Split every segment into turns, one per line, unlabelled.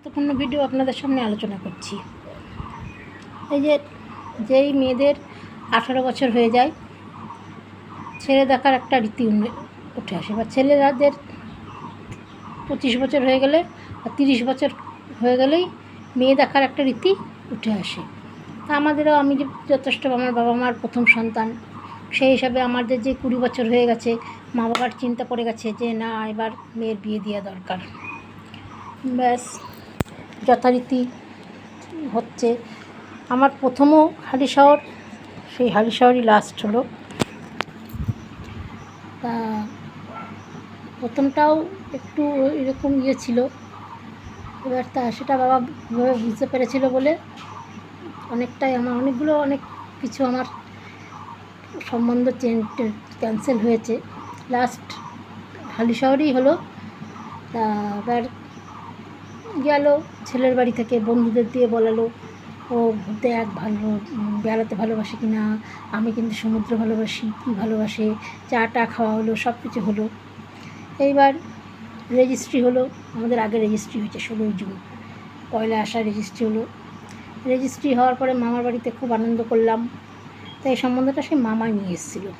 গুরুত্বপূর্ণ ভিডিও আপনাদের সামনে আলোচনা করছি। এই যে যেই মেয়েদের 18 বছর হয়ে যায়, ছেলে দেখার একটা রীতি উঠে আসে, বা ছেলেদের 25 বছর হয়ে গেলে বা 30 বছর হয়ে গেলেই মেয়ে দেখার একটা রীতি উঠে আসে। তা আমাদেরও, আমি যে যথেষ্ট আমার বাবা মার প্রথম সন্তান, সেই হিসাবে আমাদের যে 20 বছর হয়ে গেছে, মা বাবার চিন্তা পড়ে গেছে যে না, এবার মেয়ের বিয়ে দেওয়া দরকার। ব্যাস যথারীতি হচ্ছে। আমার প্রথমও হালিশহর, সেই হালিশহরই লাস্ট হলো। তা প্রথমটাও একটু এরকম ছিল, এবার সেটা বাবা বুঝতে পেরেছিল বলে অনেকটাই অনেক কিছু আমার সম্বন্ধ ক্যান্সেল হয়েছে। লাস্ট হালিশহরই হলো। তা এবার গেল ছেলের বাড়ি থেকে, বন্ধুদের দিয়ে বলালো, ও দেখ ভালো বেড়াতে ভালোবাসে কি না, আমি কিন্তু সমুদ্র ভালোবাসি, কী ভালোবাসে, চা খাওয়া হলো, সব কিছু হলো। এইবার রেজিস্ট্রি হলো, আমাদের আগে রেজিস্ট্রি হয়েছে 16 জুন, পয়লা আষাঢ় রেজিস্ট্রি হলো। রেজিস্ট্রি হওয়ার পরে মামার বাড়িতে খুব আনন্দ করলাম। তাই এই সম্বন্ধটা সে মামাই নিয়ে এসেছিলো।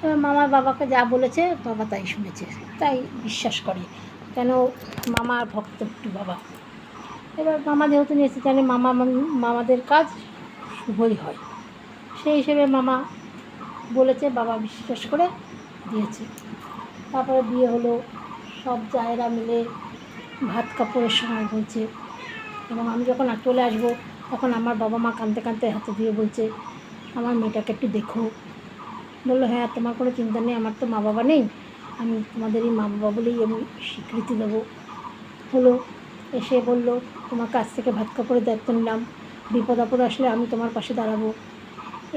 এবার মামার বাবাকে যা বলেছে বাবা তাই শুনেছে, তাই বিশ্বাস করে, কেন মামার ভক্ত একটু বাবা। এবার মামা যেহেতু নিয়ে এসেছে, জানে মামাদের কাজ শুভই হয়, সেই হিসেবে মামা বলেছে, বাবা বিশ্বাস করে দিয়েছে। তারপরে বিয়ে হলো, সব জায়গা মিলে ভাত কাপড়ের সময় হয়েছে, এবং আমি যখন চলে আসবো তখন আমার বাবা মা কাঁদতে কাঁদতে হাতে দিয়ে বলছে, আমার মেয়েটাকে একটু দেখো। বললো, হ্যাঁ তোমার কোনো চিন্তা নেই, আমার তো মা বাবা নেই, আমি তোমাদেরই মা বাবা বলেই আমি স্বীকৃতি দেবো। হলো, এসে বললো, তোমার কাছ থেকে ভাত কাপড়ের দায়িত্ব নিলাম, বিপদ আপদ আসলে আমি তোমার পাশে দাঁড়াবো।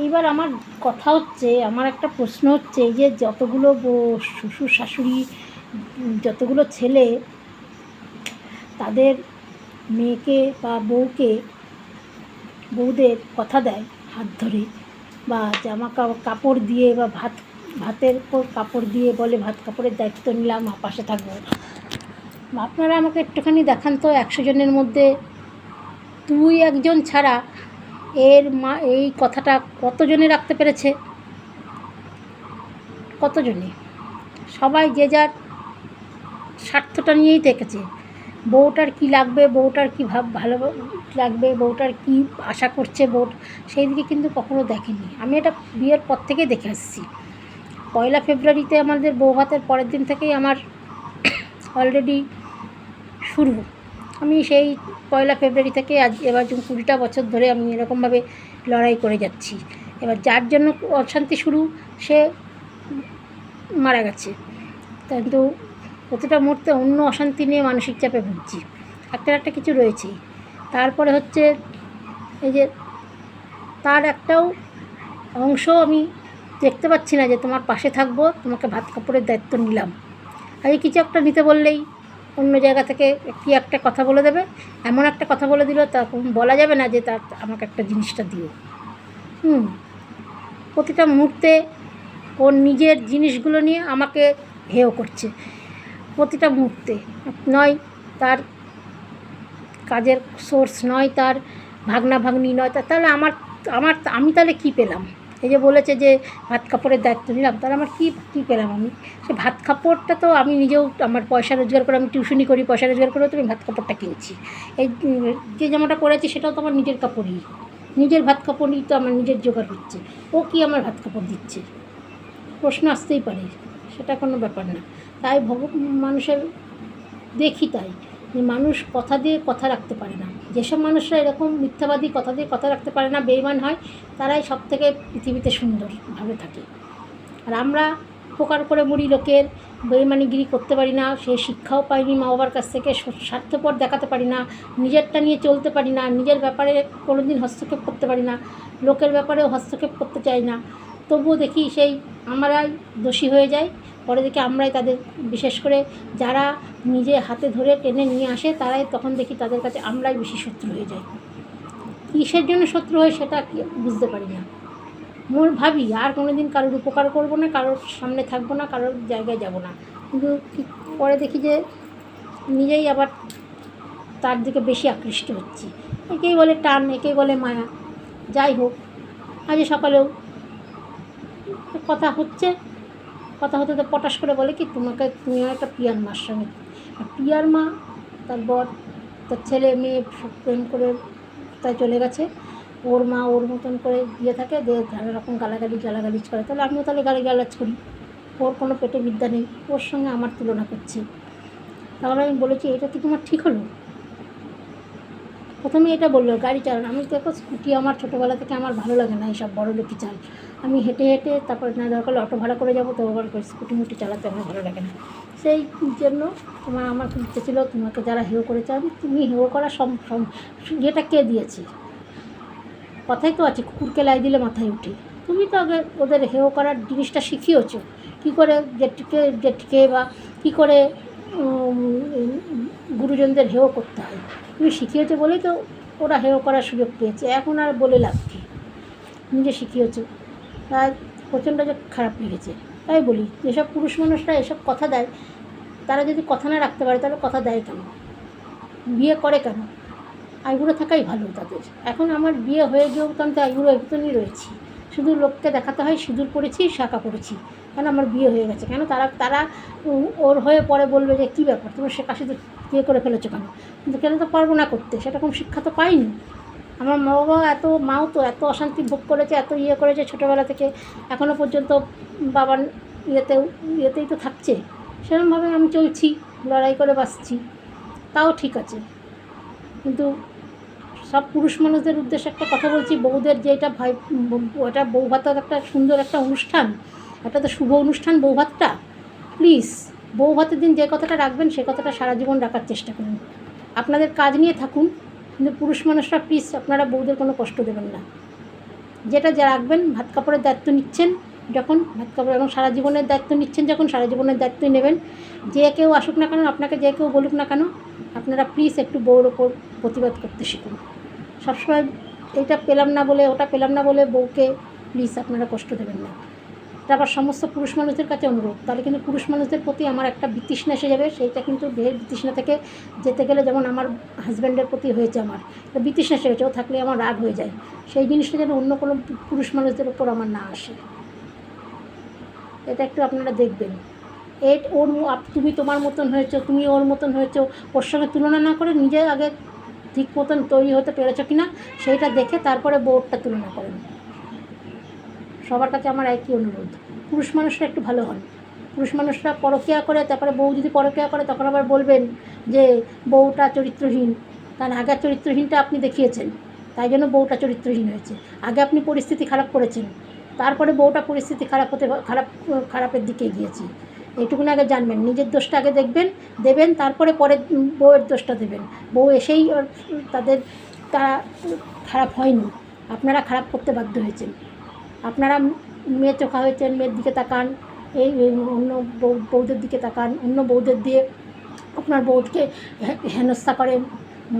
এইবার আমার কথা হচ্ছে, আমার একটা প্রশ্ন হচ্ছে, এই যে যতগুলো শ্বশুর শাশুড়ি, যতগুলো ছেলে তাদের মেয়েকে বা বউদের কথা দেয় হাত ধরে, বা জামা কাপড় দিয়ে, বা ভাতের উপর কাপড় দিয়ে বলে, ভাত কাপড়ের দায়িত্ব নিলাম, পাশে থাকবো। আপনারা আমাকে একটুখানি দেখান তো, 100 জনের মধ্যে 2-1 জন ছাড়া এই কথাটা কতজনে রাখতে পেরেছে? কতজনে? সবাই যে যার স্বার্থটা নিয়েই দেখেছে, বউটার কি লাগবে, বউটার কি ভালো লাগবে, বউটার কি আশা করছে, সেই দিকে কিন্তু কখনো দেখেনি। আমি এটা বিয়ের পর থেকে দেখে আসছি। 1 ফেব্রুয়ারিতে আমাদের বউ ভাতের পরের দিন থেকেই আমার অলরেডি শুরু। আমি সেই 1 ফেব্রুয়ারি থেকে এবার 20টা বছর ধরে আমি এরকমভাবে লড়াই করে যাচ্ছি। এবার যার জন্য অশান্তি শুরু, সে মারা গেছে, কিন্তু প্রতিটা মুহূর্তে অন্য অশান্তি নিয়ে মানসিক চাপে ভুগছি, একটা কিছু রয়েছেই। তারপরে হচ্ছে এই যে তার একটাও অংশ আমি দেখতে পাচ্ছি না যে তোমার পাশে থাকবো, তোমাকে ভাত কাপড়ের দায়িত্ব নিলাম। আর এই কিছু একটা নিতে বললেই অন্য জায়গা থেকে কী একটা কথা বলে দেবে, এমন একটা কথা বলে দিল, তা বলা যাবে না যে তার আমাকে একটা জিনিসটা দিও। প্রতিটা মুহূর্তে ওর নিজের জিনিসগুলো নিয়ে আমাকে হেয় করছে, প্রতিটা মুহূর্তে। নয় তার কাজের সোর্স, নয় তার ভাগনা ভাগ্নি, নয় তাহলে আমি তাহলে কী পেলাম? এই যে বলেছে যে ভাত কাপড়ের দায়িত্ব নিলাম, তাহলে আমার কী পেলাম? আমি সে ভাত কাপড়টা তো আমি নিজেও আমার পয়সা রোজগার করে, আমি টিউশনি করি, পয়সা রোজগার করে তো আমি ভাত কাপড়টা কিনছি। এই যে জামাটা পরেছি সেটাও তো আমার নিজের কাপড়ই, নিজের ভাত কাপড়ই তো আমার নিজের জোগাড় হচ্ছে। ও কি আমার ভাত কাপড় দিচ্ছে? প্রশ্ন আসতেই পারে, সেটা কোনো ব্যাপার না। তাই মানুষের দেখি, তাই যে মানুষ কথা দিয়ে কথা রাখতে পারে না। যেসব মানুষরা এরকম মিথ্যাবাদী, কথা দিয়ে কথা রাখতে পারে না, বেঈমান হয়, তারাই সব থেকে পৃথিবীতে সুন্দরভাবে থাকে। আর আমরা উপকার করে মরি, লোকের বেঈমানিগিরি করতে পারি না, সে শিক্ষাও পাইনি মা বাবার কাছ থেকে, স্বার্থপর দেখাতে পারি না, নিজেরটা নিয়ে চলতে পারি না, নিজের ব্যাপারে কোনো দিন হস্তক্ষেপ করতে পারি না, লোকের ব্যাপারেও হস্তক্ষেপ করতে চাই না। তবুও দেখি সেই আমরাই দোষী হয়ে যাই। পরে দেখি আমরাই তাদের, বিশেষ করে যারা নিজে হাতে ধরে টেনে নিয়ে আসে, তারাই তখন দেখি তাদের কাছে আমরাই বেশি শত্রু হয়ে যাই। কিসের জন্য শত্রু হয় সেটা বুঝতে পারি না। ভাবি আর কোনো দিন কারোর উপকার করবো না, কারোর সামনে থাকবো না, কারোর জায়গায় যাব না, কিন্তু পরে দেখি যে নিজেই আবার তার দিকে বেশি আকৃষ্ট হচ্ছি। একেই বলে টান, একেই বলে মায়া। যাই হোক, আজ সকালেও কথা হচ্ছে, কথা হতে তো পটাশ করে বলে কি, তুমি একটা পিয়ার মার সঙ্গে। আর পিয়ার মা, তার বর, তার ছেলে মেয়ে সব প্রেম করে তাই চলে গেছে। ওর মা ওর মতন করে দিয়ে থাকে, দিয়ে নানা রকম গালাগালিজ করে। তাহলে আমিও তাহলে গালাজ করি। ওর কোনো পেটে বিদ্যা নেই, ওর সঙ্গে আমার তুলনা করছি। তাহলে আমি বলেছি, এটা কি তোমার ঠিক হলো? প্রথমে এটা বললো গাড়ি চালানো। আমি দেখো স্কুটি আমার ছোটোবেলা থেকে আমার ভালো লাগে না, এইসব বড় লোকই চাল। আমি হেঁটে হেঁটে তারপর না দরকার অটো ভাড়া করে যাবো, তো আবার স্কুটি মুটি চালাতে আমার ভালো লাগে না। সেই জন্য আমার খুব ইচ্ছে ছিল, তোমাকে যারা হেও করেছে, আমি তুমি হেও করা যেটা কে দিয়েছে? কথাই তো আছে, কুকুরকে লাই দিলে মাথায় উঠে। তুমি তো আগে ওদের হেও করার জিনিসটা শিখিয়েছো, কী করে জেঠকে বা কী করে গুরুজনদের হেও করতে হয় তুমি শিখিয়েছো বলেই তো ওরা হেও করার সুযোগ পেয়েছে। এখন আর বলে লাভ কী? নিজে শিখিয়েছো। তাই প্রচণ্ড যে খারাপ লেগেছে। তাই বলি, যেসব পুরুষ মানুষরা এসব কথা দেয়, তারা যদি কথা না রাখতে পারে তাহলে কথা দেয় কেন? বিয়ে করে কেন? আইবুড়ো থাকাই ভালো তাদের। এখন আমার বিয়ে হয়ে গিয়েও তো আমি তো আইবুড়ো একটনই রয়েছি। শুধু লোককে দেখাতে হয় সিঁদুর পরেছি, শাঁখা পরেছি, কেন আমার বিয়ে হয়ে গেছে। কেন তারা ওর হয়ে পরে বলবে যে কী ব্যাপার, তোমার সে কাশি তো বিয়ে করে ফেলেছো কেন? কিন্তু কেন তো পারবো না করতে, সেরকম শিক্ষা তো পাইনি। আমার মা বাবা মাও তো এত অশান্তি ভোগ করেছে, এত করেছে ছোটোবেলা থেকে, এখনও পর্যন্ত বাবার ইয়েতেই তো থাকছে। সেরকমভাবে আমি চলছি, লড়াই করে বাঁচছি, তাও ঠিক আছে। কিন্তু সব পুরুষ মানুষদের উদ্দেশ্যে একটা কথা বলছি, বউদের যে এটা এটা বৌভাতের একটা সুন্দর একটা অনুষ্ঠান, এটা তো শুভ অনুষ্ঠান বৌভাতটা। প্লিজ বৌভাতের দিন যে কথাটা রাখবেন সে কথাটা সারা জীবন রাখার চেষ্টা করুন। আপনাদের কাজ নিয়ে থাকুন, কিন্তু পুরুষ মানুষরা প্লিজ আপনারা বউদের কোনো কষ্ট দেবেন না। যেটা যা রাখবেন, ভাত কাপড়ের দায়িত্ব নিচ্ছেন যখন, ভাত কাপড় এবং সারা জীবনের দায়িত্ব নিচ্ছেন যখন, সারা জীবনের দায়িত্বই নেবেন। যে কেউ আসুক না কেন, আপনাকে যে কেউ বলুক না কেন, আপনারা প্লিজ একটু বউর ওপর প্রতিবাদ করতে শিখুন। সবসময় এটা পেলাম না বলে, ওটা পেলাম না বলে বউকে প্লিজ আপনারা কষ্ট দেবেন না। এটা আবার সমস্ত পুরুষ মানুষদের কাছে অনুরোধ। তাহলে কিন্তু পুরুষ মানুষদের প্রতি আমার একটা বিতৃষ্ণা এসে যাবে। সেইটা কিন্তু দেহের বিতৃষ্ণা থেকে যেতে গেলে, যেমন আমার হাজব্যান্ডের প্রতি হয়েছে, আমার বিতৃষ্ণা এসে গেছে, ও থাকলে আমার রাগ হয়ে যায়। সেই জিনিসটা যেন অন্য কোনো পুরুষ মানুষদের ওপর আমার না আসে, এটা একটু আপনারা দেখবেন। তুমি তোমার মতন হয়েছো, তুমি ওর মতন হয়েছো, ওর সঙ্গে তুলনা না করে নিজে আগে ঠিক মতন তৈরি হতে পেরেছো কি না সেইটা দেখে তারপরে বউটা তুলনা করেন। সবার কাছে আমার একই অনুরোধ, পুরুষ মানুষরা একটু ভালো হন। পুরুষ মানুষরা পরকীয়া করে, তারপরে বউ যদি পরকীয়া করে তখন আবার বলবেন যে বউটা চরিত্রহীন। কারণ আগের চরিত্রহীনটা আপনি দেখিয়েছেন, তাই জন্য বউটা চরিত্রহীন হয়েছে। আগে আপনি পরিস্থিতি খারাপ করেছেন, তারপরে বউটা পরিস্থিতি খারাপের দিকে গিয়েছে। এইটুকুন আগে জানবেন, নিজের দোষটা আগে দেবেন, তারপরে পরে বউয়ের দোষটা দেবেন। বউ এসেই তারা খারাপ হয়নি, আপনারা খারাপ করতে বাধ্য হয়েছেন। আপনারা মেয়ে চোখা হয়েছেন, মেয়ের দিকে তাকান, এই অন্য বউদের দিকে তাকান, অন্য বউদের দিয়ে আপনার বউকে হেনস্থা করেন,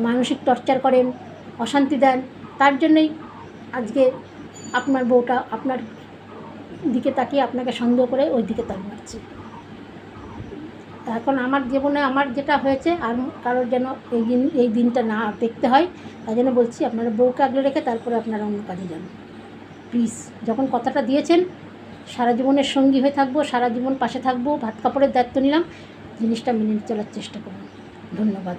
মানসিক টর্চার করেন, অশান্তি দেন। তার জন্যই আজকে আপনার বউটা আপনার দিকে তাকিয়ে আপনাকে সন্দেহ করে ওই দিকে তাক মারছে। এখন আমার জীবনে আমার যেটা হয়েছে, আর কারোর যেন এই দিনটা না দেখতে হয়, তাই জন্য বলছি আপনারা বউকে আগলে রেখে তারপরে আপনারা অন্য কাজে যান প্লিজ। যখন কথাটা দিয়েছেন সারা জীবনের সঙ্গী হয়ে থাকবো, সারা জীবন পাশে থাকবো, ভাত কাপড়ের দায়িত্ব নিলাম, জিনিসটা মেনে চলার চেষ্টা করুন। ধন্যবাদ।